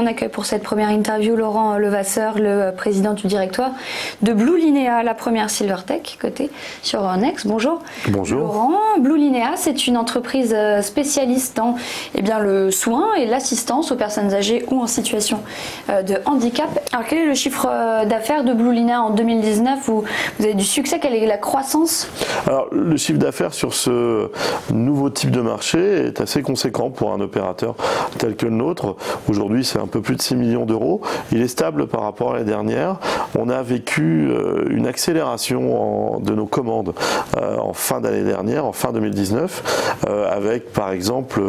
On accueille pour cette première interview Laurent Levasseur, le président du directoire de Blue Linea, la première Silvertech cotée sur Euronext. Bonjour. Bonjour. Laurent, Blue Linea, c'est une entreprise spécialiste dans le soin et l'assistance aux personnes âgées ou en situation de handicap. Alors quel est le chiffre d'affaires de Blue Linea en 2019 vous avez du succès, quelle est la croissance? Alors le chiffre d'affaires sur ce nouveau type de marché est assez conséquent pour un opérateur tel que le nôtre. Aujourd'hui, c'est un peu plus de 6 millions d'euros. Il est stable par rapport à l'année dernière. On a vécu une accélération de nos commandes en fin d'année dernière, en fin 2019, avec par exemple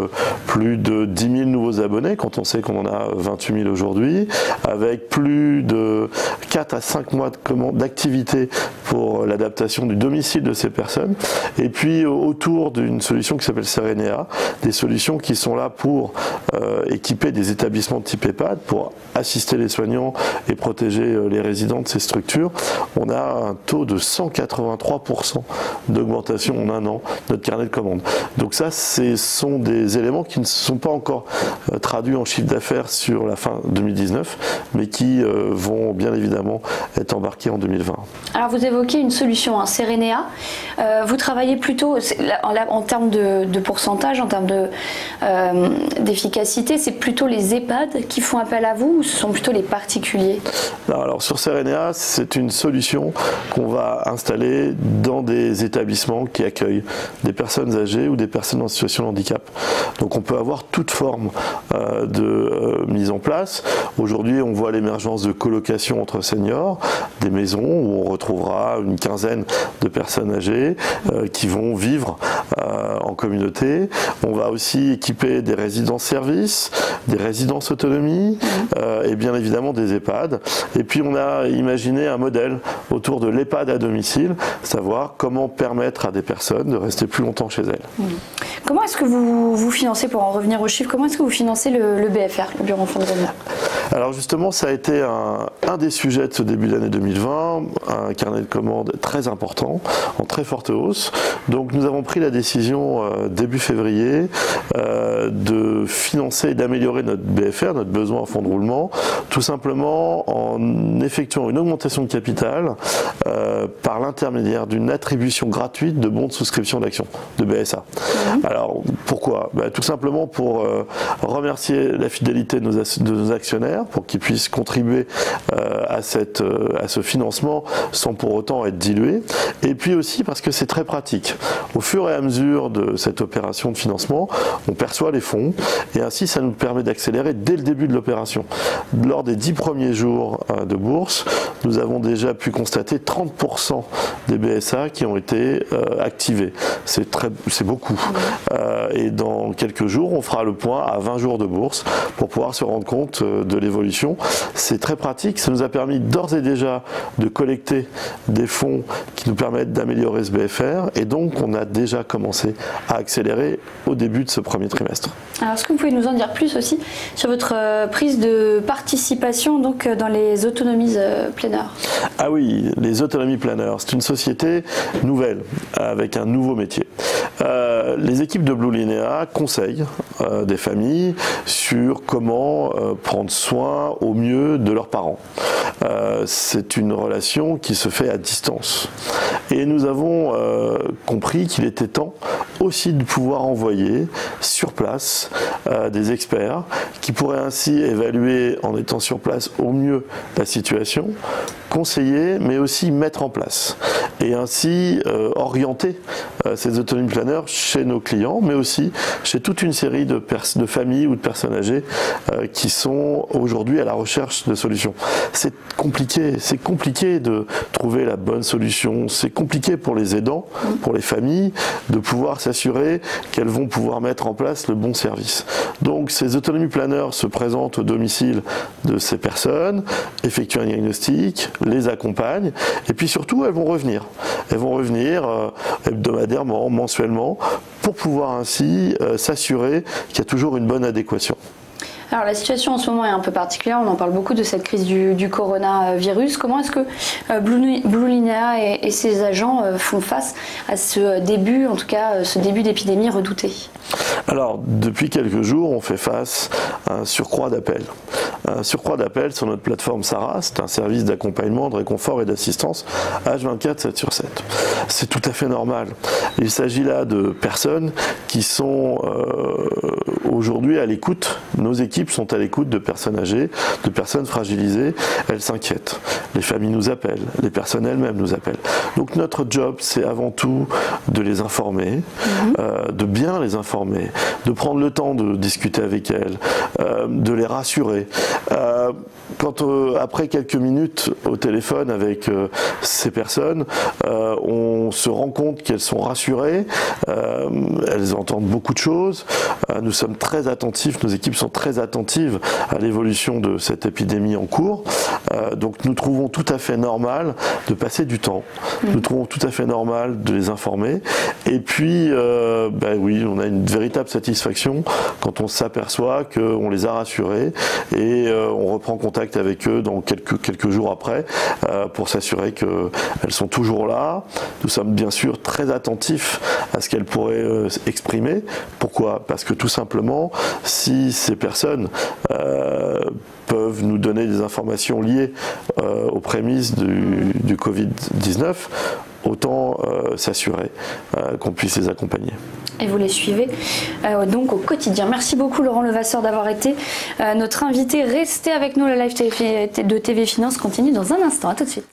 plus de 10 000 nouveaux abonnés, quand on sait qu'on en a 28 000 aujourd'hui, avec plus de 4 à 5 mois d'activité pour l'adaptation du domicile de ces personnes, et puis autour d'une solution qui s'appelle Serenea, des solutions qui sont là pour équiper des établissements de type EHPAD, pour assister les soignants et protéger les résidents de ces structures. On a un taux de 183% d'augmentation en un an de notre carnet de commandes. Donc ça, ce sont des éléments qui ne sont pas encore traduits en chiffre d'affaires sur la fin 2019, mais qui vont bien évidemment être embarqués en 2020. Alors vous évoquez une solution, Serenea. Vous travaillez plutôt en termes de pourcentage, en termes d'efficacité, c'est plutôt les EHPAD qui font appel à vous ou ce sont plutôt les particuliers? Alors sur Serenea, c'est une solution qu'on va installer dans des établissements qui accueillent des personnes âgées ou des personnes en situation de handicap. Donc on peut avoir toute forme de mise en place. Aujourd'hui, on voit l'émergence de colocations entre seniors, des maisons où on retrouvera une quinzaine de personnes âgées qui vont vivre en communauté. On va aussi équiper des résidences-services, des résidences autonomie et bien évidemment des EHPAD. Et puis on a imaginé un modèle autour de l'EHPAD à domicile, savoir comment permettre à des personnes de rester plus longtemps chez elles. Comment est-ce que vous financez, pour en revenir aux chiffres, comment est-ce que vous financez le BFR, le Bureau Fonds de Roulement? Alors justement, ça a été un des sujets de ce début d'année 2020, un carnet de commandes très important, en très forte hausse. Donc nous avons pris la décision début février de financer et d'améliorer notre BFR, notre besoin en fonds de roulement, tout simplement en effectuant une augmentation de capital par l'intermédiaire d'une attribution gratuite de bons de souscription d'actions, de BSA. Alors pourquoi? Tout simplement pour remercier la fidélité de nos actionnaires, pour qu'ils puissent contribuer à ce financement sans pour autant être dilués, et puis aussi parce que c'est très pratique. Au fur et à mesure de cette opération de financement, on perçoit les fonds et ainsi ça nous permet d'accélérer dès le début de l'opération. Lors des 10 premiers jours de bourse, nous avons déjà pu constater 30% des BSA qui ont été activés. C'est beaucoup. Et dans quelques jours, on fera le point à 20 jours de bourse pour pouvoir se rendre compte de l'évolution. C'est très pratique, ça nous a permis d'ores et déjà de collecter des fonds qui nous permettent d'améliorer ce BFR et donc on a déjà commencé à accélérer au début de ce premier trimestre. Alors est-ce que vous pouvez nous en dire plus aussi sur votre prise de participation donc, dans les autonomies planners? Ah oui, les autonomies planners, c'est une société nouvelle avec un nouveau métier. Les équipes de Blue Linea conseillent des familles sur comment prendre soin au mieux de leurs parents. C'est une relation qui se fait à distance. Et nous avons compris qu'il était temps aussi de pouvoir envoyer sur place des experts qui pourraient ainsi évaluer en étant sur place au mieux la situation, conseiller, mais aussi mettre en place et ainsi orienter ces autonomy planners chez nos clients, mais aussi chez toute une série de familles ou de personnes âgées qui sont aujourd'hui à la recherche de solutions. C'est compliqué de trouver la bonne solution, c'est compliqué pour les aidants, pour les familles, de pouvoir s'assurer qu'elles vont pouvoir mettre en place le bon service. Donc ces autonomy planners se présentent au domicile de ces personnes, effectuent un diagnostic, les accompagnent et puis surtout elles vont revenir. Elles vont revenir hebdomadairement, mensuellement pour pouvoir ainsi s'assurer qu'il y a toujours une bonne adéquation. Alors la situation en ce moment est un peu particulière, on en parle beaucoup de cette crise du coronavirus. Comment est-ce que Blue Linea et ses agents font face à ce début, en tout cas ce début d'épidémie redouté? Alors depuis quelques jours, on fait face à un surcroît d'appels. un surcroît d'appels sur notre plateforme Sarah. C'est un service d'accompagnement, de réconfort et d'assistance H24, 7/7. C'est tout à fait normal. Il s'agit là de personnes qui sont aujourd'hui à l'écoute. Nos équipes sont à l'écoute de personnes âgées, de personnes fragilisées. Elles s'inquiètent. Les familles nous appellent, les personnes elles-mêmes nous appellent. Donc notre job, c'est avant tout de les informer, de bien les informer, de prendre le temps de discuter avec elles, de les rassurer. Quand après quelques minutes au téléphone avec ces personnes, on se rend compte qu'elles sont rassurées, elles entendent beaucoup de choses, nous sommes très attentifs, nos équipes sont très attentives à l'évolution de cette épidémie en cours, donc nous trouvons tout à fait normal de passer du temps, nous trouvons tout à fait normal de les informer, et puis oui, on a une véritable satisfaction quand on s'aperçoit qu'on les a rassurés et on reprend contact avec eux dans quelques jours après pour s'assurer qu'elles sont toujours là. Nous sommes bien sûr très attentifs à ce qu'elles pourraient exprimer. Pourquoi ? Parce que tout simplement, si ces personnes peuvent nous donner des informations liées aux prémices du Covid-19, autant s'assurer qu'on puisse les accompagner. Et vous les suivez donc au quotidien. Merci beaucoup Laurent Levasseur d'avoir été notre invité. Restez avec nous, la live de TV Finance continue dans un instant. À tout de suite.